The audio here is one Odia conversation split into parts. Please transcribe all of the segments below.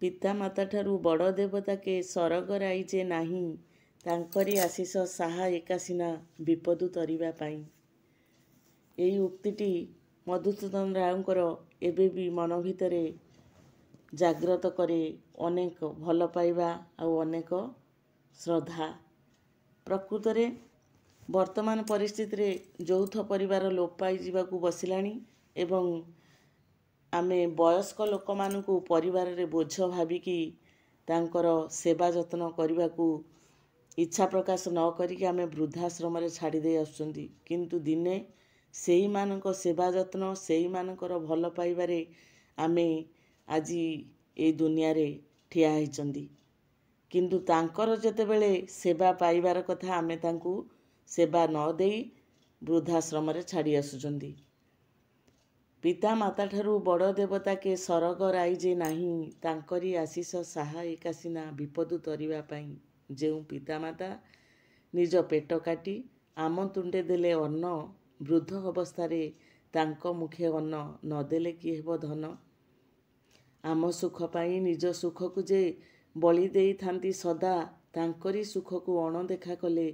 ପିତାମାତା ଠାରୁ ବଡ଼ ଦେବତା କେ ସରଗ ରାଇଜେ ନାହିଁ, ତାଙ୍କରି ଆଶିଷ ସାହା ଏକାସିନା ବିପଦୁ ତରିବା ପାଇଁ। ଏହି ଉକ୍ତିଟି ମଧୁସୂଦନ ରାଉଙ୍କର ଏବେ ବି ମନ ଭିତରେ ଜାଗ୍ରତ କରେ ଅନେକ ଭଲ ପାଇବା ଆଉ ଅନେକ ଶ୍ରଦ୍ଧା। ପ୍ରକୃତରେ ବର୍ତ୍ତମାନ ପରିସ୍ଥିତିରେ ଯୌଥ ପରିବାର ଲୋପ ପାଇଯିବାକୁ ବସିଲାଣି ଏବଂ ଆମେ ବୟସ୍କ ଲୋକମାନଙ୍କୁ ପରିବାରରେ ବୋଝ ଭାବିକି ତାଙ୍କର ସେବା ଯତ୍ନ କରିବାକୁ ଇଚ୍ଛା ପ୍ରକାଶ ନ କରିକି ଆମେ ବୃଦ୍ଧାଶ୍ରମରେ ଛାଡ଼ି ଦେଇ ଆସୁଛନ୍ତି। କିନ୍ତୁ ଦିନେ ସେଇମାନଙ୍କ ସେବା ଯତ୍ନ, ସେଇମାନଙ୍କର ଭଲ ପାଇବାରେ ଆମେ ଆଜି ଏଇ ଦୁନିଆରେ ଠିଆ ହେଇଛନ୍ତି। କିନ୍ତୁ ତାଙ୍କର ଯେତେବେଳେ ସେବା ପାଇବାର କଥା, ଆମେ ତାଙ୍କୁ ସେବା ନ ଦେଇ ବୃଦ୍ଧାଶ୍ରମରେ ଛାଡ଼ି ଆସୁଛନ୍ତି। ପିତାମାତା ଠାରୁ ବଡ଼ ଦେବତା କେ ସରଗ ରାଇଜେ ନାହିଁ, ତାଙ୍କରି ଆଶିଷ ସାହା ଏକାସିନା ବିପଦୁ ତରିବା ପାଇଁ। ଯେଉଁ ପିତାମାତା ନିଜ ପେଟ କାଟି ଆମ ତୁଣ୍ଡେ ଦେଲେ ଅନ୍ନ, ବୃଦ୍ଧ ଅବସ୍ଥାରେ ତାଙ୍କ ମୁଖେ ଅନ୍ନ ନଦେଲେ କି ହେବ ଧନ। ଆମ ସୁଖ ପାଇଁ ନିଜ ସୁଖକୁ ଯେ ବଳି ଦେଇଥାନ୍ତି ସଦା, ତାଙ୍କରି ସୁଖକୁ ଅଣଦେଖା କଲେ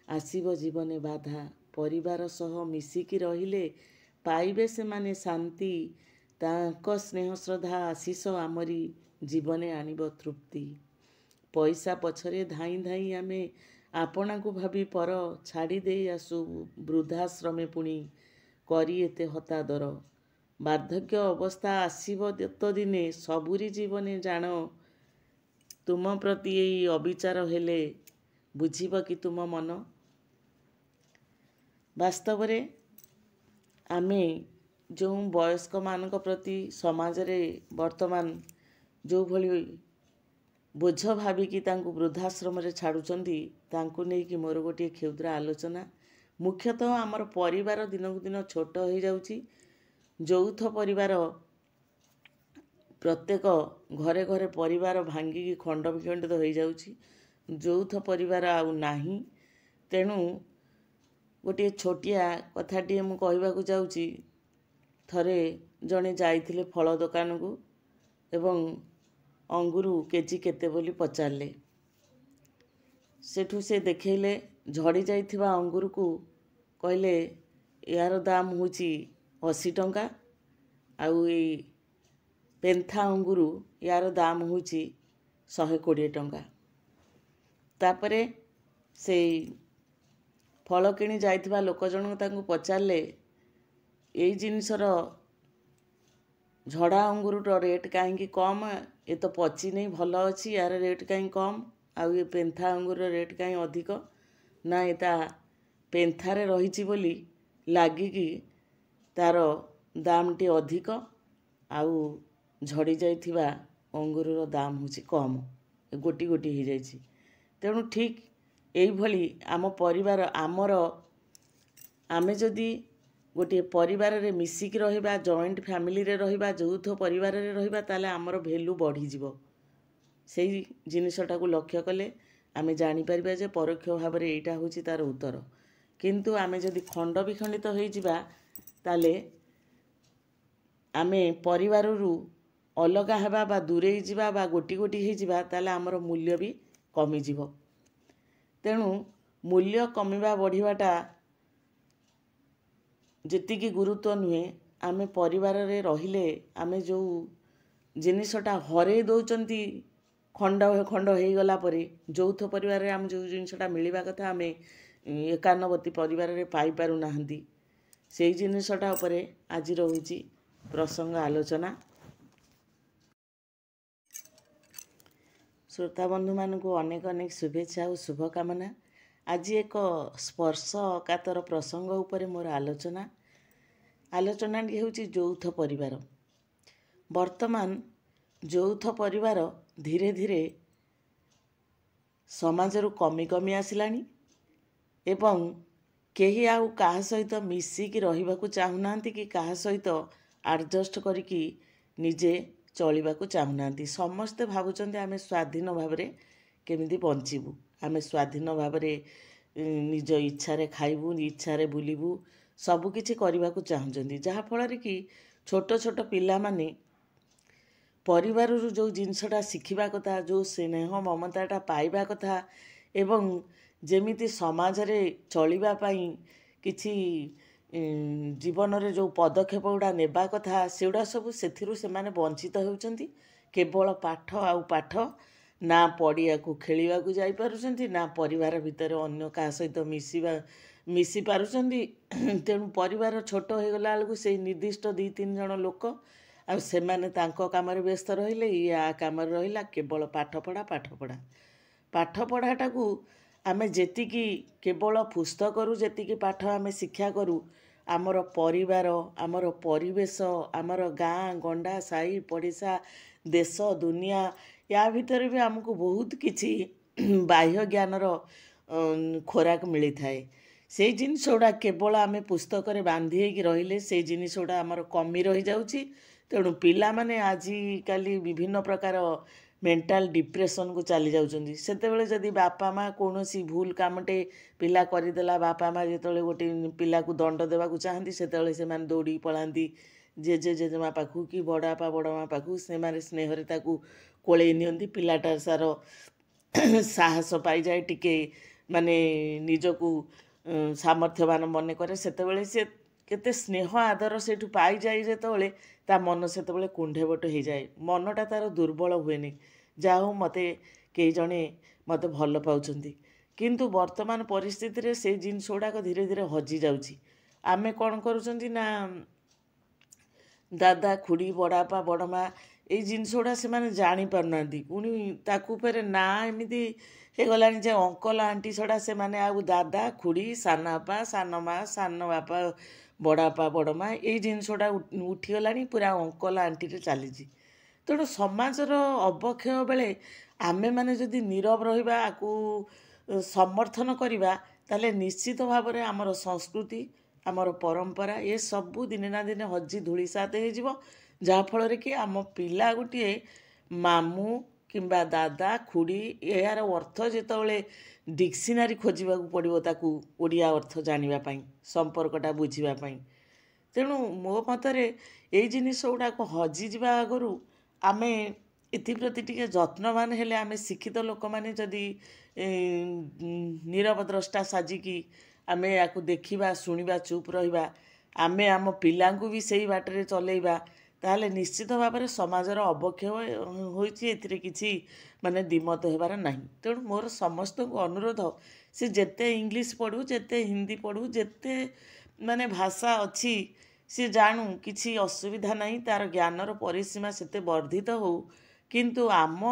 ଆସିବ ଜୀବନେ ବାଧା। ପରିବାର ସହ ମିଶିକି ରହିଲେ ପାଇବେ ସେମାନେ ଶାନ୍ତି, ତାଙ୍କ ସ୍ନେହ ଶ୍ରଦ୍ଧା ଆଶିଷ ଆମରି ଜୀବନେ ଆଣିବ ତୃପ୍ତି। ପଇସା ପଛରେ ଧାଇଁ ଧାଇଁ ଆମେ ଆପଣାକୁ ଭାବି ପର, ଛାଡ଼ି ଦେଇ ଆସୁ ବୃଦ୍ଧାଶ୍ରମେ ପୁଣି କରି ଏତେ ହତାଦର। ବାର୍ଦ୍ଧକ୍ୟ ଅବସ୍ଥା ଆସିବ ତ ଦିନେ, ସବୁରି ଜୀବନେ ଜାଣ, ତୁମ ପ୍ରତି ଏଇ ଅବିଚାର ହେଲେ ବୁଝିବ କି ତୁମ ମନ। ବାସ୍ତବରେ ଆମେ ଯେଉଁ ବୟସ୍କମାନଙ୍କ ପ୍ରତି ସମାଜରେ ବର୍ତ୍ତମାନ ଯେଉଁଭଳି ବୋଝ ଭାବିକି ତାଙ୍କୁ ବୃଦ୍ଧାଶ୍ରମରେ ଛାଡ଼ୁଛନ୍ତି, ତାଙ୍କୁ ନେଇକି ମୋର ଗୋଟିଏ କ୍ଷୁଦ୍ର ଆଲୋଚନା। ମୁଖ୍ୟତଃ ଆମର ପରିବାର ଦିନକୁ ଦିନ ଛୋଟ ହୋଇଯାଉଛି। ଯୌଥ ପରିବାର, ପ୍ରତ୍ୟେକ ଘରେ ଘରେ ପରିବାର ଭାଙ୍ଗିକି ଖଣ୍ଡ ବିଖଣ୍ଡିତ ହୋଇଯାଉଛି। ଯୌଥ ପରିବାର ଆଉ ନାହିଁ। ତେଣୁ ଗୋଟିଏ ଛୋଟିଆ କଥାଟିଏ ମୁଁ କହିବାକୁ ଯାଉଛି। ଥରେ ଜଣେ ଯାଇଥିଲେ ଫଳ ଦୋକାନକୁ ଏବଂ ଅଙ୍ଗୁର କେଜି କେତେ ବୋଲି ପଚାରିଲେ। ସେଠୁ ସେ ଦେଖେଇଲେ ଝଡ଼ି ଯାଇଥିବା ଅଙ୍ଗୁରକୁ, କହିଲେ ୟାର ଦାମ ହେଉଛି 80 ଟଙ୍କା, ଆଉ ଏଇ ପେନ୍ଥା ଅଙ୍ଗୁର ୟାର ଦାମ ହେଉଛି 120 ଟଙ୍କା। ତାପରେ ସେଇ ଫଳ କିଣି ଯାଇଥିବା ଲୋକ ଜଣକ ତାଙ୍କୁ ପଚାରିଲେ, ଏଇ ଜିନିଷର ଝଡ଼ା ଅଙ୍ଗୁରର ରେଟ୍ କାହିଁକି କମ୍? ଏ ତ ପଚି ନେଇ ଭଲ ଅଛି, ୟାର ରେଟ୍ କାହିଁ କମ୍? ଆଉ ଏ ପେନ୍ଥା ଅଙ୍ଗୁରର ରେଟ୍ କାହିଁ ଅଧିକ? ନା, ଏଟା ପେନ୍ଥାରେ ରହିଛି ବୋଲି ଲାଗିକି ତାର ଦାମଟି ଅଧିକ, ଆଉ ଝଡ଼ି ଯାଇଥିବା ଅଙ୍ଗୁରର ଦାମ ହେଉଛି କମ୍, ଗୋଟି ଗୋଟି ହେଇଯାଇଛି। ତେଣୁ ଠିକ୍ ଏଇଭଳି ଆମ ପରିବାର, ଆମେ ଯଦି ଗୋଟିଏ ପରିବାରରେ ମିଶିକି ରହିବା, ଜଏଣ୍ଟ ଫ୍ୟାମିଲିରେ ରହିବା, ଯୌଥ ପରିବାରରେ ରହିବା, ତାହେଲେ ଆମର ଭ୍ୟାଲୁ ବଢ଼ିଯିବ। ସେଇ ଜିନିଷଟାକୁ ଲକ୍ଷ୍ୟ କଲେ ଆମେ ଜାଣିପାରିବା ଯେ ପରୋକ୍ଷ ଭାବରେ ଏଇଟା ହେଉଛି ତାର ଉତ୍ତର। କିନ୍ତୁ ଆମେ ଯଦି ଖଣ୍ଡ ବିଖଣ୍ଡିତ ହୋଇଯିବା, ତାହେଲେ ଆମେ ପରିବାରରୁ ଅଲଗା ହେବା ବା ଦୂରେଇ ଯିବା ବା ଗୋଟି ଗୋଟି ହେଇଯିବା, ତାହେଲେ ଆମର ମୂଲ୍ୟ ବି କମିଯିବ। ତେଣୁ ମୂଲ୍ୟ କମିବା ବଢ଼ିବାଟା ଯେତିକି ଗୁରୁତ୍ୱ ନୁହେଁ, ଆମେ ପରିବାରରେ ରହିଲେ ଆମେ ଯେଉଁ ଜିନିଷଟା ହରେଇ ଦେଉଛନ୍ତି ଖଣ୍ଡ ଖଣ୍ଡ ହେଇଗଲା ପରେ, ଯୌଥ ପରିବାରରେ ଆମେ ଯେଉଁ ଜିନିଷଟା ମିଳିବା କଥା ଆମେ ଏକାନ୍ନବର୍ତ୍ତୀ ପରିବାରରେ ପାଇପାରୁନାହାନ୍ତି। ସେଇ ଜିନିଷଟା ଉପରେ ଆଜି ରହୁଛି ପ୍ରସଙ୍ଗ ଆଲୋଚନା। ଶ୍ରୋତାବନ୍ଧୁମାନଙ୍କୁ ଅନେକ ଅନେକ ଶୁଭେଚ୍ଛା ଓ ଶୁଭକାମନା। ଆଜି ଏକ ସ୍ପର୍ଶକାତର ପ୍ରସଙ୍ଗ ଉପରେ ମୋର ଆଲୋଚନାଟି ହେଉଛି ଯୌଥ ପରିବାର। ବର୍ତ୍ତମାନ ଯୌଥ ପରିବାର ଧୀରେ ଧୀରେ ସମାଜରୁ କମି କମି ଆସିଲାଣି ଏବଂ କେହି ଆଉ କାହା ସହିତ ମିଶିକି ରହିବାକୁ ଚାହୁଁନାହାନ୍ତି କି କାହା ସହିତ ଆଡ଼ଜଷ୍ଟ କରିକି ନିଜେ ଚଳିବାକୁ ଚାହୁଁନାହାନ୍ତି। ସମସ୍ତେ ଭାବୁଛନ୍ତି ଆମେ ସ୍ୱାଧୀନ ଭାବରେ କେମିତି ବଞ୍ଚିବୁ, ଆମେ ସ୍ୱାଧୀନ ଭାବରେ ନିଜ ଇଚ୍ଛାରେ ଖାଇବୁ, ଇଚ୍ଛାରେ ବୁଲିବୁ, ସବୁକିଛି କରିବାକୁ ଚାହୁଁଛନ୍ତି। ଯାହାଫଳରେ କି ଛୋଟ ଛୋଟ ପିଲାମାନେ ପରିବାରରୁ ଯେଉଁ ଜିନିଷଟା ଶିଖିବା କଥା, ଯେଉଁ ସ୍ନେହ ମମତାଟା ପାଇବା କଥା ଏବଂ ଯେମିତି ସମାଜରେ ଚଳିବା ପାଇଁ କିଛି ଜୀବନରେ ଯେଉଁ ପଦକ୍ଷେପ ଗୁଡ଼ା ନେବା କଥା ସେଗୁଡ଼ା ସବୁ ସେଥିରୁ ସେମାନେ ବଞ୍ଚିତ ହେଉଛନ୍ତି। କେବଳ ପାଠ ଆଉ ପାଠ, ନା ପଡ଼ିଆକୁ ଖେଳିବାକୁ ଯାଇପାରୁଛନ୍ତି, ନା ପରିବାର ଭିତରେ ଅନ୍ୟ କାହା ସହିତ ମିଶି ପାରୁଛନ୍ତି। ତେଣୁ ପରିବାର ଛୋଟ ହୋଇଗଲା ବେଳକୁ ସେଇ ନିର୍ଦ୍ଦିଷ୍ଟ 2-3 ଜଣ ଲୋକ, ଆଉ ସେମାନେ ତାଙ୍କ କାମରେ ବ୍ୟସ୍ତ ରହିଲେ, ଇଏ ଆ କାମରେ ରହିଲା। କେବଳ ପାଠପଢ଼ା ପାଠପଢ଼ା ପାଠପଢ଼ାଟାକୁ ଆମେ ଯେତିକି କେବଳ ପୁସ୍ତକରୁ ଯେତିକି ପାଠ ଆମେ ଶିକ୍ଷା କରୁ, ଆମର ପରିବାର, ଆମର ପରିବେଶ, ଆମର ଗାଁ ଗଣ୍ଡା ସାହି ପଡ଼ିଶା, ଦେଶ ଦୁନିଆ, ୟା ଭିତରେ ବି ଆମକୁ ବହୁତ କିଛି ବାହ୍ୟ ଜ୍ଞାନର ଖୋରାକ ମିଳିଥାଏ। ସେଇ ଜିନିଷ ଗୁଡ଼ା କେବଳ ଆମେ ପୁସ୍ତକରେ ବାନ୍ଧି ହେଇକି ରହିଲେ ସେଇ ଜିନିଷ ଗୁଡ଼ା ଆମର କମି ରହିଯାଉଛି। ତେଣୁ ପିଲାମାନେ ଆଜିକାଲି ବିଭିନ୍ନ ପ୍ରକାର ମେଣ୍ଟାଲ ଡିପ୍ରେସନକୁ ଚାଲି ଯାଉଛନ୍ତି। ସେତେବେଳେ ଯଦି ବାପା ମା କୌଣସି ଭୁଲ କାମଟେ ପିଲା କରିଦେଲା, ବାପା ମା ଯେତେବେଳେ ଗୋଟେ ପିଲାକୁ ଦଣ୍ଡ ଦେବାକୁ ଚାହାନ୍ତି, ସେତେବେଳେ ସେମାନେ ଦୌଡ଼ିକି ପଳାନ୍ତି ଜେଜେମା ପାଖକୁ କି ବଡ଼ବାପା ବଡ଼ମା ପାଖକୁ। ସେମାନେ ସ୍ନେହରେ ତାକୁ କୋଳେଇ ନିଅନ୍ତି। ପିଲାଟା ସାର ସାହସ ପାଇଯାଏ, ଟିକେ ମାନେ ନିଜକୁ ସାମର୍ଥ୍ୟବାନ ମନେ କରେ। ସେତେବେଳେ ସେ କେତେ ସ୍ନେହ ଆଦର ସେଇଠୁ ପାଇଯାଏ, ଯେତେବେଳେ ତା ମନ ସେତେବେଳେ କୁଣ୍ଢେବଟ ହେଇଯାଏ, ମନଟା ତାର ଦୁର୍ବଳ ହୁଏନି। ଯାହା ହଉ ମୋତେ କେହି ଜଣେ ମୋତେ ଭଲ ପାଉଛନ୍ତି। କିନ୍ତୁ ବର୍ତ୍ତମାନ ପରିସ୍ଥିତିରେ ସେଇ ଜିନିଷ ଗୁଡ଼ାକ ଧୀରେ ଧୀରେ ହଜିଯାଉଛି। ଆମେ କ'ଣ କରୁଛନ୍ତି ନା, ଦାଦା ଖୁଡ଼ି ବଡ଼ବାପା ବଡ଼ମା ଏଇ ଜିନିଷ ଗୁଡ଼ା ସେମାନେ ଜାଣିପାରୁନାହାନ୍ତି। ପୁଣି ତାକୁ ଫେରେ ନା ଏମିତି ହେଇଗଲାଣି ଯେ ଅଙ୍କଲ ଆଣ୍ଟି ଛଡ଼ା ସେମାନେ ଆଉ ଦାଦା ଖୁଡ଼ି ସାନବାପା ସାନମା ସାନ ବାପା ବଡ଼ବାପା ବଡ଼ମା ଏଇ ଜିନିଷଟା ଉଠିଗଲାଣି, ପୁରା ଅଙ୍କଲ ଆଣ୍ଟିରେ ଚାଲିଛି। ତେଣୁ ସମାଜର ଅବକ୍ଷୟ ବେଳେ ଆମେମାନେ ଯଦି ନୀରବ ରହିବା, ଆକୁ ସମର୍ଥନ କରିବା, ତାହେଲେ ନିଶ୍ଚିତ ଭାବରେ ଆମର ସଂସ୍କୃତି, ଆମର ପରମ୍ପରା ଏସବୁ ଦିନେ ନା ଦିନେ ହଜି ଧୂଳିସାତ ହେଇଯିବ। ଯାହାଫଳରେ କି ଆମ ପିଲା ଗୋଟିଏ ମାମୁଁ କିମ୍ବା ଦାଦା ଖୁଡ଼ି, ଏହାର ଅର୍ଥ ଯେତେବେଳେ ଡିକ୍ସନାରୀ ଖୋଜିବାକୁ ପଡ଼ିବ ତାକୁ ଓଡ଼ିଆ ଅର୍ଥ ଜାଣିବା ପାଇଁ, ସମ୍ପର୍କଟା ବୁଝିବା ପାଇଁ। ତେଣୁ ମୋ ମତରେ ଏଇ ଜିନିଷ ଗୁଡ଼ାକ ହଜିଯିବା ଆଗରୁ ଆମେ ଏଥିପ୍ରତି ଟିକେ ଯତ୍ନବାନ ହେଲେ, ଆମେ ଶିକ୍ଷିତ ଲୋକମାନେ ଯଦି ନୀରବ ଦ୍ରଷ୍ଟା ସାଜିକି ଆମେ ୟାକୁ ଦେଖିବା, ଶୁଣିବା, ଚୁପ୍ ରହିବା, ଆମେ ଆମ ପିଲାଙ୍କୁ ବି ସେଇ ବାଟରେ ଚଲେଇବା, ତାହେଲେ ନିଶ୍ଚିତ ଭାବରେ ସମାଜର ଅବକ୍ଷୟ ହୋଇଛି, ଏଥିରେ କିଛି ମାନେ ଦ୍ୱିମତ ହେବାର ନାହିଁ। ତେଣୁ ମୋର ସମସ୍ତଙ୍କୁ ଅନୁରୋଧ, ସେ ଯେତେ ଇଂଲିଶ ପଢ଼ୁ, ଯେତେ ହିନ୍ଦୀ ପଢ଼ୁ, ଯେତେ ମାନେ ଭାଷା ଅଛି ସେ ଜାଣୁ, କିଛି ଅସୁବିଧା ନାହିଁ। ତା'ର ଜ୍ଞାନର ପରିସୀମା ସେତେ ବର୍ଦ୍ଧିତ ହେଉ, କିନ୍ତୁ ଆମ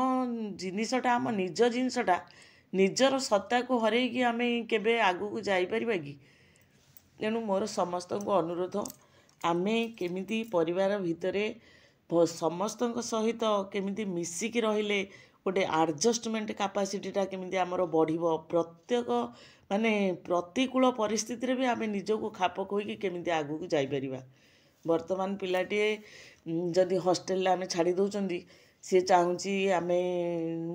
ଜିନିଷଟା, ଆମ ନିଜ ଜିନିଷଟା, ନିଜର ସତ୍ତାକୁ ହରେଇକି ଆମେ କେବେ ଆଗକୁ ଯାଇପାରିବା କି? ତେଣୁ ମୋର ସମସ୍ତଙ୍କୁ ଅନୁରୋଧ, ଆମେ କେମିତି ପରିବାର ଭିତରେ ସମସ୍ତଙ୍କ ସହିତ କେମିତି ମିଶିକି ରହିଲେ ଗୋଟେ ଆଡ଼ଜଷ୍ଟମେଣ୍ଟ କାପାସିଟିଟା କେମିତି ଆମର ବଢ଼ିବ। ପ୍ରତ୍ୟେକ ମାନେ ପ୍ରତିକୂଳ ପରିସ୍ଥିତିରେ ବି ଆମେ ନିଜକୁ ଖାପ ଖୁଆଇକି କେମିତି ଆଗକୁ ଯାଇପାରିବା। ବର୍ତ୍ତମାନ ପିଲାଟିଏ ଯଦି ହଷ୍ଟେଲରେ ଆମେ ଛାଡ଼ି ଦେଉଛନ୍ତି, ସିଏ ଚାହୁଁଛି ଆମେ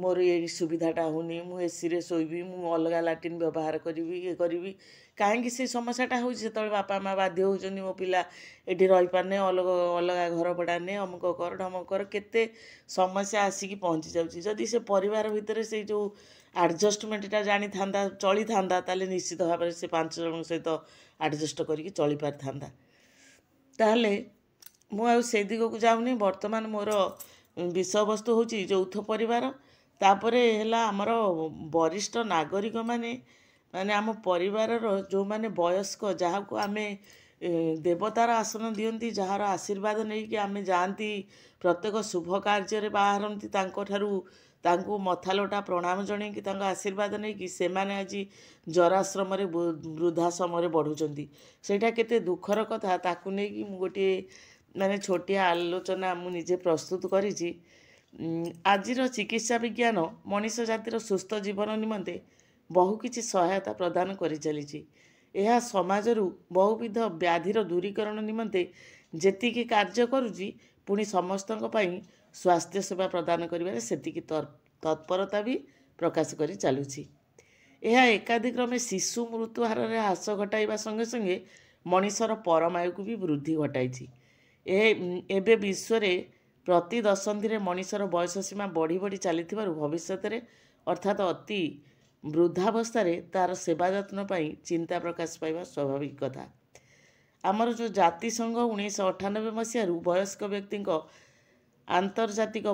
ମୋର ଏଇ ସୁବିଧାଟା ହେଉନି, ମୁଁ ଏସିରେ ଶୋଇବି, ମୁଁ ଅଲଗା ଲାଟ୍ରିନ୍ ବ୍ୟବହାର କରିବି, ଇଏ କରିବି। କାହିଁକି ସେ ସମସ୍ୟାଟା ହେଉଛି? ସେତେବେଳେ ବାପା ମା ବାଧ୍ୟ ହେଉଛନ୍ତି, ମୋ ପିଲା ଏଠି ରହିପାରୁନି, ଅଲଗା ଘର ଭଡ଼ା ନେ, ଅମୁକ କର ଢମକ କର, କେତେ ସମସ୍ୟା ଆସିକି ପହଞ୍ଚି ଯାଉଛି। ଯଦି ସେ ପରିବାର ଭିତରେ ସେଇ ଯେଉଁ ଆଡ଼ଜଷ୍ଟମେଣ୍ଟଟା ଜାଣିଥାନ୍ତା, ଚଳିଥାନ୍ତା, ତାହେଲେ ନିଶ୍ଚିତ ଭାବରେ ସେ 5 ଜଣଙ୍କ ସହିତ ଆଡ଼ଜଷ୍ଟ କରିକି ଚଳିପାରିଥାନ୍ତା। ତାହେଲେ ମୁଁ ଆଉ ସେଇ ଦିଗକୁ ଯାଉନି। ବର୍ତ୍ତମାନ ମୋର ବିଷୟବସ୍ତୁ ହେଉଛି ଯୌଥ ପରିବାର। ତାପରେ ହେଲା ଆମର ବରିଷ୍ଠ ନାଗରିକମାନେ, ମାନେ ଆମ ପରିବାରର ଯେଉଁମାନେ ବୟସ୍କ, ଯାହାକୁ ଆମେ ଦେବତାର ଆସନ ଦିଅନ୍ତି, ଯାହାର ଆଶୀର୍ବାଦ ନେଇକି ଆମେ ଯାଆନ୍ତି, ପ୍ରତ୍ୟେକ ଶୁଭ କାର୍ଯ୍ୟରେ ବାହାରନ୍ତି, ତାଙ୍କୁ ମଥାଲୋଟା ପ୍ରଣାମ ଜଣେଇକି ତାଙ୍କ ଆଶୀର୍ବାଦ ନେଇକି ସେମାନେ ଆଜି ଜରାଶ୍ରମରେ ବୃଦ୍ଧାଶ୍ରମରେ ବଢ଼ୁଛନ୍ତି। ସେଇଟା କେତେ ଦୁଃଖର କଥା। ତାକୁ ନେଇକି ମୁଁ ଗୋଟିଏ ମାନେ ଛୋଟିଆ ଆଲୋଚନା ମୁଁ ନିଜେ ପ୍ରସ୍ତୁତ କରିଛି। ଆଜିର ଚିକିତ୍ସା ବିଜ୍ଞାନ ମଣିଷ ଜାତିର ସୁସ୍ଥ ଜୀବନ ନିମନ୍ତେ ବହୁ କିଛି ସହାୟତା ପ୍ରଦାନ କରିଚାଲିଛି। ଏହା ସମାଜରୁ ବହୁବିଧ ବ୍ୟାଧିର ଦୂରୀକରଣ ନିମନ୍ତେ ଯେତିକି କାର୍ଯ୍ୟ କରୁଛି, ପୁଣି ସମସ୍ତଙ୍କ ପାଇଁ ସ୍ୱାସ୍ଥ୍ୟ ସେବା ପ୍ରଦାନ କରିବାରେ ସେତିକି ତତ୍ପରତା ବି ପ୍ରକାଶ କରି ଚାଲୁଛି। ଏହା ଏକାଧିକ୍ରମେ ଶିଶୁ ମୃତ୍ୟୁହାରରେ ହ୍ରାସ ଘଟାଇବା ସଙ୍ଗେ ସଙ୍ଗେ ମଣିଷର ପରମାୟୁକୁ ବି ବୃଦ୍ଧି ଘଟାଇଛି। ଏବେ ବିଶ୍ୱରେ प्रति दशंधि मनीषर बयस सीमा बढ़ी बढ़ी चलीथिबारु भविष्य अर्थात अति वृद्धावस्था तार सेवा जत्न चिंता प्रकाश पाइबा स्वाभाविक कथा। आमर जो जातिसंघ 1998 मसीह वयस्क व्यक्ति आंतर्जातिक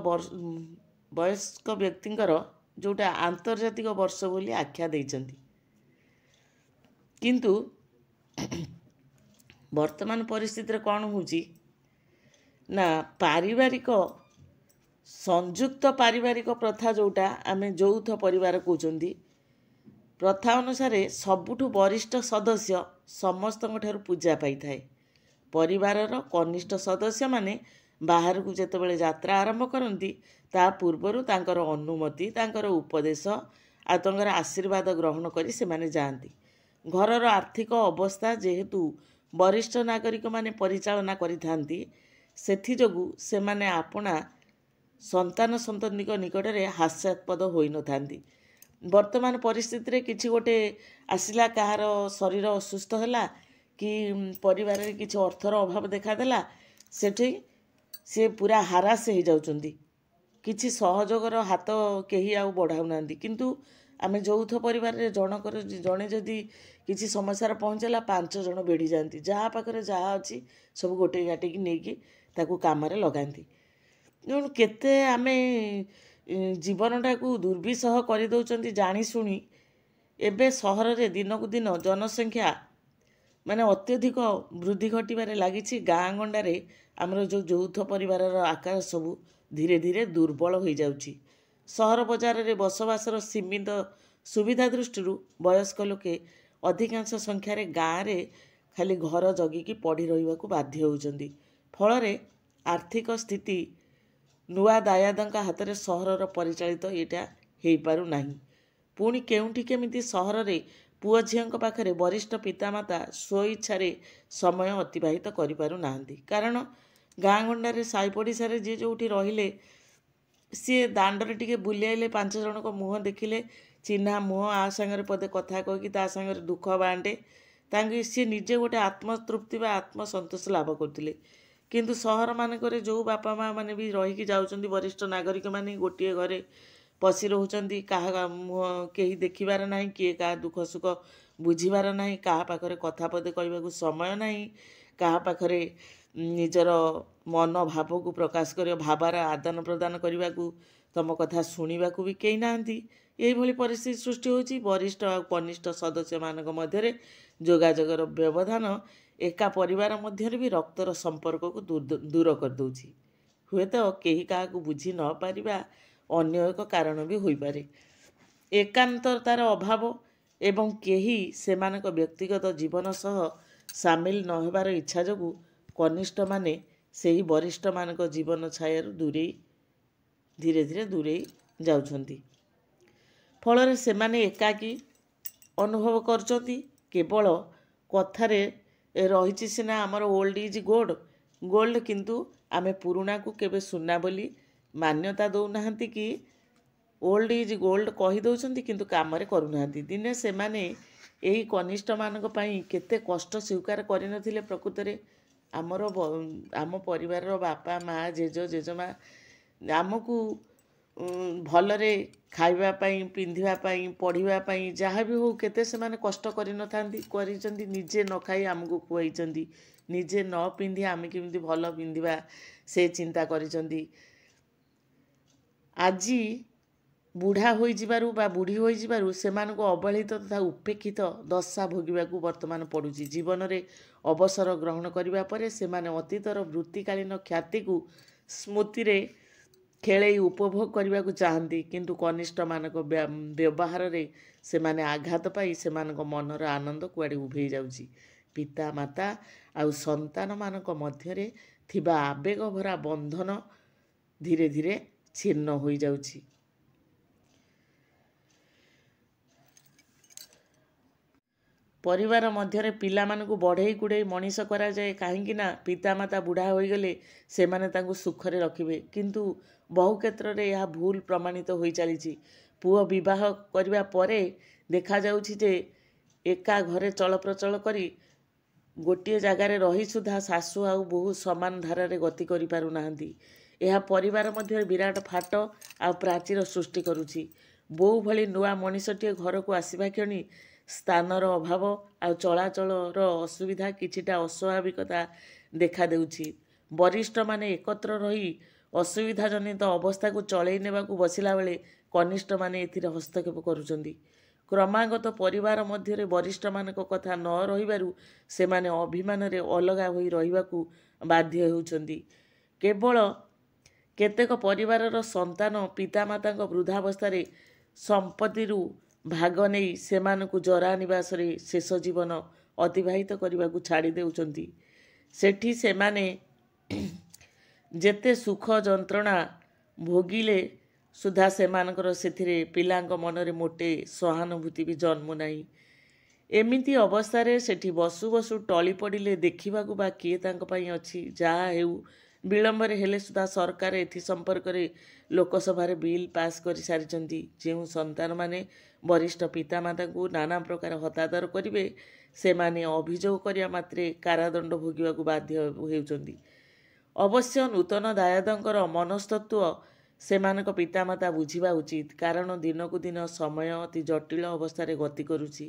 वयस्क व्यक्तिंकर जोटा आंतर्जातिक वर्ष बोली आख्या देइचंती। किंतु वर्तमान परिस्थिति कौन होची ना पारिवारिक संयुक्त पारिवारिक प्रथा जोटा आमे यौथ परिवार कहउचंती प्रथा अनुसार सबुठु वरिष्ठ सदस्य समस्त पूजा पाई थाए। परिवारर कनिष्ठ सदस्य माने बाहर को जेतेबेले यात्रा आरंभ करती ता पूर्वर तांकर अनुमति तांकर उपदेश आ तांकर आशीर्वाद ग्रहण करी से माने जाती। घरर आर्थिक अवस्था जेहेतु वरिष्ठ नागरिक माने परिचालना करिथांती सेथि जोगु से माने आपना संतान संततिक निकट में हास्यास्पद होई न थांती। वर्तमान परिस्थिति रे किछि गोटे आसिला कहार शरीर असुस्थ होला कि परिवार रे किछि अर्थर अभाव देखा देला सेठी से पूरा हारास हो जाउचंदी। किछि सहयोगर हाथ केही आउ बढ़ाउ नांदी। किंतु आमे यौथ परिवार रे जनकर जणे जदि किछि समस्या पहुँचला 5 जण बेढ़ी जाती जहाँ पाखरे जहाँ अच्छी सब गोटे गाटी की नेकी ताकू काम लगाती। तेणु केते आमे जीवनटा को दुर्विसह कर दउचंती जानी सुनी। एबे सहर रे दिन को दिन जनसंख्या माने अत्यधिक वृद्धि घटबार लगी। गाँ गंडारे आमर जो यौथ परिवार आकार सबू धीरे धीरे दुर्बल हो जाउची। सहर बजार रे बसवासर सीमित सुविधा दृष्टि वयस्क लोके अधिकांश संख्यार गाँव रे खाली घर जगिकी पढ़ी रहिबाकू बाध्य होउचंदी। फल आर्थिक स्थिति नुआ दायादंका हाथ में सहरर परिचालित यहाँ हो पारु नाही। पुणी केउठी केमिति सहर रे पुओ झीओं पाखरे वरिष्ठ पितामाता स्वेच्छा समय अतिबाहित करि पारु नाहंती। कारण गाँ गंडारे साई पड़िशारे जी जोठी रहिले सी दांडरे टिके बुलियाइले 5 जन को मुँह देखिले चिन्हा मुँह आ सांगरे पदे कथा कहीकि ता सांगरे दुख बांटे तांगे सी निजे गोटे आत्मतृप्ति बा आत्मसंतोष लाभ करथिले। किंतु सहर मानकरे जो बापा माँ माने भी रहीकि जाउचंदी वरिष्ठ नागरिक माने गोटे घरे पशि रोचंदी कहा मुँह केही देखिबार नाही किए का दुख सुख बुझीबार नाही कहा पाखरे कथा पदे कहबाकू समय नाही कहा पाखरे निजर मन भाव को प्रकाश कर भावार आदान प्रदान करने को तुम कथा शुणा भी कई नाहंती। यही भली परिस्थिति सृष्टि होची। वरिष्ठ और कनिष्ठ सदस्य मानक मध्य जोगाजोगर व्यवधान एका परिवार मध्य भी रक्तर संपर्क को दूर कर दूची। हुए तो कहीं क्या बुझी न पारिबा अन्य एक कारण भी हो पारे। एकांततार अभाव एवं केही सेमानक व्यक्तिगत जीवन सह सामिल न होबार इच्छा जोगु कनिष्ठ माने सेही वरिष्ठ मानक जीवन छायारू दूरे धीरे धीरे दूरे जाउछंती। फल से माने एकाकी अनुभव करचंती। केवल कथारे रही सीना आमर ओल्ड इज गोल्ड गोल्ड किंतु आमे पुराणा को केबे सुना बोली मान्यता दौ नाहंती कि ओल्ड इज गोल्ड कही दउछंती किंतु काम रे करू नाहंती। दिने से माने एही कनिष्ठ मानक पई केते कष्ट स्वीकार करिनथिले। प्रकृत रे आमर आम परिवार बापा माँ जेज जेजमा आमको भलरे खाइबा पई पिंधिबा पई पढ़िबा पई जहाँ भी हो केते से माने कष्ट करिचंती। निजे न खाई आमको खुआइचंती निजे न पिंधि आमे केमिति भल पिंधिबा से चिंता करिचंती। आजी बुढ़ा हो जिबारु बा बुढ़ी हो जिबारु सेमानको अवहेलित तथा उपेक्षित दशा भोगिबाकू वर्तमान पड़ुची। जीवन रे अवसर ग्रहण करिबा परे सेमाने अतीतर वृत्तिकालीन ख्याति को स्मृति रे खेले उपभोग करने चाहती। किंतु कनिष्ठ मानक व्यवहार रे सेमाने आघात पाई सेमानक मनर आनंद कुआडे उभे जाउची। पिता माता आउ संतान मानक मध्यरे थिबा आवेग भरा बंधन धीरे धीरे छिन्न हो जाउची। परिवार मध्य पिला मानकु बढ़ई कुड़ई मनीष करा जाए कहीं पितामाता बुढ़ा हो गले से माने तांको सुखरे रखिबे। किंतु बहु क्षेत्र रे यह भूल प्रमाणित हो चली। पुओ विवाह करने परे देखा जाउछि जे एका घरे चल प्रचल करी गोटे जगार रही सुधा सासु आउ बहु समान धारा रे गति करि पारु नाहंती। ଏହା ପରିବାର ମଧ୍ୟରେ ବିରାଟ ଫାଟ ଆଉ ପ୍ରାଚୀର ସୃଷ୍ଟି କରୁଛି। ବୋଉ ଭଳି ନୂଆ ମଣିଷଟିଏ ଘରକୁ ଆସିବା କ୍ଷଣି ସ୍ଥାନର ଅଭାବ ଆଉ ଚଳାଚଳର ଅସୁବିଧା କିଛିଟା ଅସ୍ୱାଭାବିକତା ଦେଖାଦେଉଛି। ବରିଷ୍ଠମାନେ ଏକତ୍ର ରହି ଅସୁବିଧାଜନିତ ଅବସ୍ଥାକୁ ଚଳେଇ ନେବାକୁ ବସିଲା ବେଳେ କନିଷ୍ଠମାନେ ଏଥିରେ ହସ୍ତକ୍ଷେପ କରୁଛନ୍ତି। କ୍ରମାଗତ ପରିବାର ମଧ୍ୟରେ ବରିଷ୍ଠମାନଙ୍କ କଥା ନ ରହିବାରୁ ସେମାନେ ଅଭିମାନରେ ଅଲଗା ହୋଇ ରହିବାକୁ ବାଧ୍ୟ ହେଉଛନ୍ତି। କେବଳ କେତେକ ପରିବାରର ସନ୍ତାନ ପିତାମାତାଙ୍କ ବୃଦ୍ଧାବସ୍ଥାରେ ସମ୍ପତ୍ତିରୁ ଭାଗ ନେଇ ସେମାନଙ୍କୁ ଜରା ନିବାସରେ ଶେଷ ଜୀବନ ଅତିବାହିତ କରିବାକୁ ଛାଡ଼ି ଦେଉଛନ୍ତି। ସେଠି ସେମାନେ ଯେତେ ସୁଖ ଯନ୍ତ୍ରଣା ଭୋଗିଲେ ସୁଦ୍ଧା ସେମାନଙ୍କର ସେଥିରେ ପିଲାଙ୍କ ମନରେ ମୋଟେ ସହାନୁଭୂତି ବି ଜନ୍ମୁ ନାହିଁ। ଏମିତି ଅବସ୍ଥାରେ ସେଠି ବସୁ ବସୁ ଟଳି ପଡ଼ିଲେ ଦେଖିବାକୁ ବା କିଏ ତାଙ୍କ ପାଇଁ ଅଛି। ଯାହା ହେଉ ବିଳମ୍ବରେ ହେଲେ ସୁଦ୍ଧା ସରକାର ଏଥି ସମ୍ପର୍କରେ ଲୋକସଭାରେ ବିଲ୍ ପାସ୍ କରିସାରିଛନ୍ତି। ଯେଉଁ ସନ୍ତାନମାନେ ବରିଷ୍ଠ ପିତାମାତାଙ୍କୁ ନାନା ପ୍ରକାର ହତାଦର କରିବେ ସେମାନେ ଅଭିଯୋଗ କରିବା ମାତ୍ରେ କାରାଦଣ୍ଡ ଭୋଗିବାକୁ ବାଧ୍ୟ ହେଉଛନ୍ତି। ଅବଶ୍ୟ ନୂତନ ଦାୟାଦଙ୍କର ମନସ୍ତତ୍ୱ ସେମାନଙ୍କ ପିତାମାତା ବୁଝିବା ଉଚିତ, କାରଣ ଦିନକୁ ଦିନ ସମୟ ଅତି ଜଟିଳ ଅବସ୍ଥାରେ ଗତି କରୁଛି।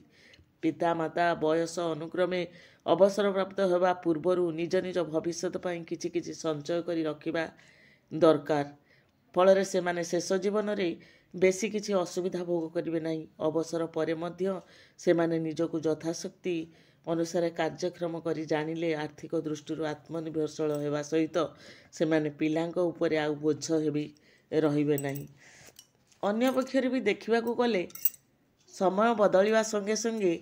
ପିତାମାତା ବୟସ ଅନୁକ୍ରମେ ଅବସରପ୍ରାପ୍ତ ହେବା ପୂର୍ବରୁ ନିଜ ନିଜ ଭବିଷ୍ୟତ ପାଇଁ କିଛି କିଛି ସଞ୍ଚୟ କରି ରଖିବା ଦରକାର। ଫଳରେ ସେମାନେ ଶେଷ ଜୀବନରେ ବେଶୀ କିଛି ଅସୁବିଧା ଭୋଗ କରିବେ ନାହିଁ। ଅବସର ପରେ ମଧ୍ୟ ସେମାନେ ନିଜକୁ ଯଥାଶକ୍ତି ଅନୁସାରେ କାର୍ଯ୍ୟକ୍ଷମ କରି ଜାଣିଲେ ଆର୍ଥିକ ଦୃଷ୍ଟିରୁ ଆତ୍ମନିର୍ଭରଶୀଳ ହେବା ସହିତ ସେମାନେ ପିଲାଙ୍କ ଉପରେ ଆଉ ବୋଝ ରହିବେ ନାହିଁ। ଅନ୍ୟପକ୍ଷରେ ବି ଦେଖିବାକୁ ଗଲେ ସମୟ ବଦଳିବା ସଙ୍ଗେ ସଙ୍ଗେ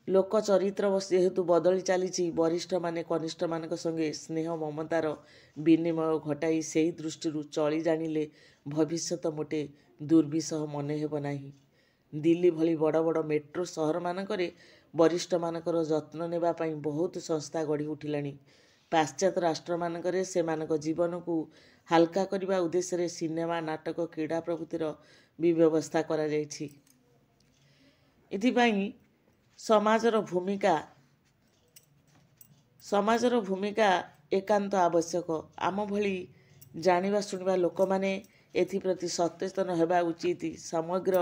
ଲୋକ ଚରିତ୍ର ଯେହେତୁ ବଦଳି ଚାଲିଛି, ବରିଷ୍ଠମାନେ କନିଷ୍ଠମାନଙ୍କ ସଙ୍ଗେ ସ୍ନେହ ମମତାର ବିନିମୟ ଘଟାଇ ସେହି ଦୃଷ୍ଟିରୁ ଚଳି ଜାଣିଲେ ଭବିଷ୍ୟତ ମୋଟେ ଦୁର୍ବିସହ ମନେ ହେବ ନାହିଁ। ଦିଲ୍ଲୀ ଭଳି ବଡ଼ ବଡ଼ ମେଟ୍ରୋ ସହରମାନଙ୍କରେ ବରିଷ୍ଠମାନଙ୍କର ଯତ୍ନ ନେବା ପାଇଁ ବହୁତ ସଂସ୍ଥା ଗଢ଼ି ଉଠିଲାଣି। ପାଶ୍ଚାତ୍ୟ ରାଷ୍ଟ୍ରମାନଙ୍କରେ ସେମାନଙ୍କ ଜୀବନକୁ ହାଲକା କରିବା ଉଦ୍ଦେଶ୍ୟରେ ସିନେମା, ନାଟକ, କ୍ରୀଡ଼ା ପ୍ରଭୃତିର ବି ବ୍ୟବସ୍ଥା କରାଯାଇଛି। ଏଥିପାଇଁ ସମାଜର ଭୂମିକା ଏକାନ୍ତ ଆବଶ୍ୟକ। ଆମ ଭଳି ଜାଣିବା ଶୁଣିବା ଲୋକମାନେ ଏଥିପ୍ରତି ସଚେତନ ହେବା ଉଚିତ। ସମଗ୍ର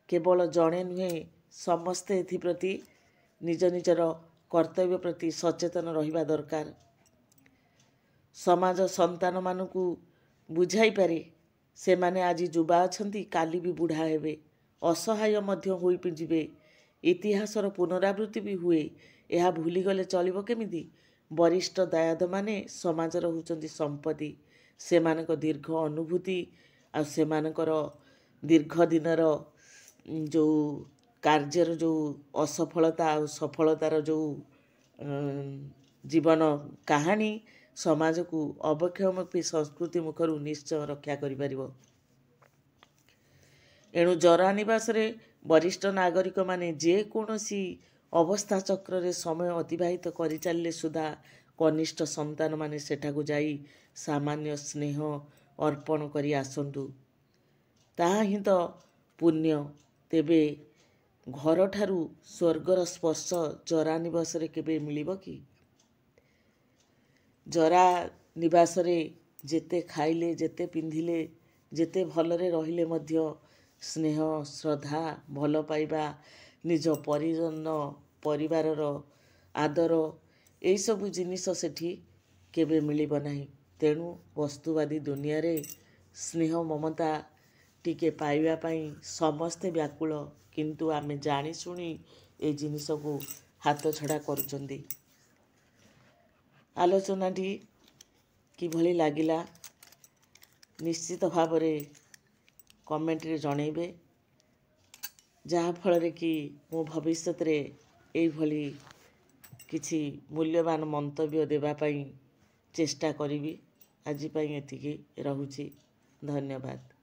କେବଳ ଜଣେ ନୁହେଁ, ସମସ୍ତେ ଏଥିପ୍ରତି ନିଜ ନିଜର କର୍ତ୍ତବ୍ୟ ପ୍ରତି ସଚେତନ ରହିବା ଦରକାର। ସମାଜ ସନ୍ତାନମାନଙ୍କୁ ବୁଝାଇପାରେ ସେମାନେ ଆଜି ଯୁବା ଅଛନ୍ତି, କାଲି ବି ବୁଢ଼ା ହେବେ, ଅସହାୟ ମଧ୍ୟ ହୋଇଯିବେ, ଇତିହାସର ପୁନରାବୃତ୍ତି ବି ହୁଏ। ଏହା ଭୁଲିଗଲେ ଚଳିବ କେମିତି? ବରିଷ୍ଠ ଦାୟାଦମାନେ ସମାଜର ହେଉଛନ୍ତି ସମ୍ପତ୍ତି। ସେମାନଙ୍କ ଦୀର୍ଘ ଅନୁଭୂତି ଆଉ ସେମାନଙ୍କର ଦୀର୍ଘ ଦିନର ଯେଉଁ କାର୍ଯ୍ୟର ଯେଉଁ ଅସଫଳତା ଆଉ ସଫଳତାର ଯେଉଁ ଜୀବନ କାହାଣୀ ସମାଜକୁ ଅବକ୍ଷୟମୁଖୀ ସଂସ୍କୃତି ମୁଖରୁ ନିଶ୍ଚୟ ରକ୍ଷା କରିପାରିବ। ଏଣୁ ଜରା ନିବାସରେ ବରିଷ୍ଠ ନାଗରିକମାନେ ଯେକୌଣସି ଅବସ୍ଥା ଚକ୍ରରେ ସମୟ ଅତିବାହିତ କରିଚାଲିଲେ ସୁଦ୍ଧା କନିଷ୍ଠ ସନ୍ତାନମାନେ ସେଠାକୁ ଯାଇ ସାମାନ୍ୟ ସ୍ନେହ ଅର୍ପଣ କରି ଆସନ୍ତୁ। ତାହା ହିଁ ତ ପୁଣ୍ୟ। ତେବେ ଘରଠାରୁ ସ୍ୱର୍ଗର ସ୍ପର୍ଶ ଜରା ନିବାସରେ କେବେ ମିଳିବ କି? ଜରା ନିବାସରେ ଯେତେ ଖାଇଲେ, ଯେତେ ପିନ୍ଧିଲେ, ଯେତେ ଭଲରେ ରହିଲେ ମଧ୍ୟ ସ୍ନେହ, ଶ୍ରଦ୍ଧା, ଭଲ ପାଇବା, ନିଜ ପରିବାରର ଆଦର, ଏଇସବୁ ଜିନିଷ ସେଠି କେବେ ମିଳିବ ନାହିଁ। ତେଣୁ ବସ୍ତୁବାଦୀ ଦୁନିଆରେ ସ୍ନେହ ମମତା ଟିକେ ପାଇବା ପାଇଁ ସମସ୍ତେ ବ୍ୟାକୁଳ, କିନ୍ତୁ ଆମେ ଜାଣିଶୁଣି ଏ ଜିନିଷକୁ ହାତଛଡ଼ା କରୁଛନ୍ତି। ଆଲୋଚନାଟି କିଭଳି ଲାଗିଲା ନିଶ୍ଚିତ ଭାବରେ କମେଣ୍ଟରେ ଜଣେଇବେ, ଯାହାଫଳରେ କି ମୁଁ ଭବିଷ୍ୟତରେ ଏଇଭଳି କିଛି ମୂଲ୍ୟବାନ ମନ୍ତବ୍ୟ ଦେବା ପାଇଁ ଚେଷ୍ଟା କରିବି। ଆଜି ପାଇଁ ଏତିକି ରହୁଛି। ଧନ୍ୟବାଦ।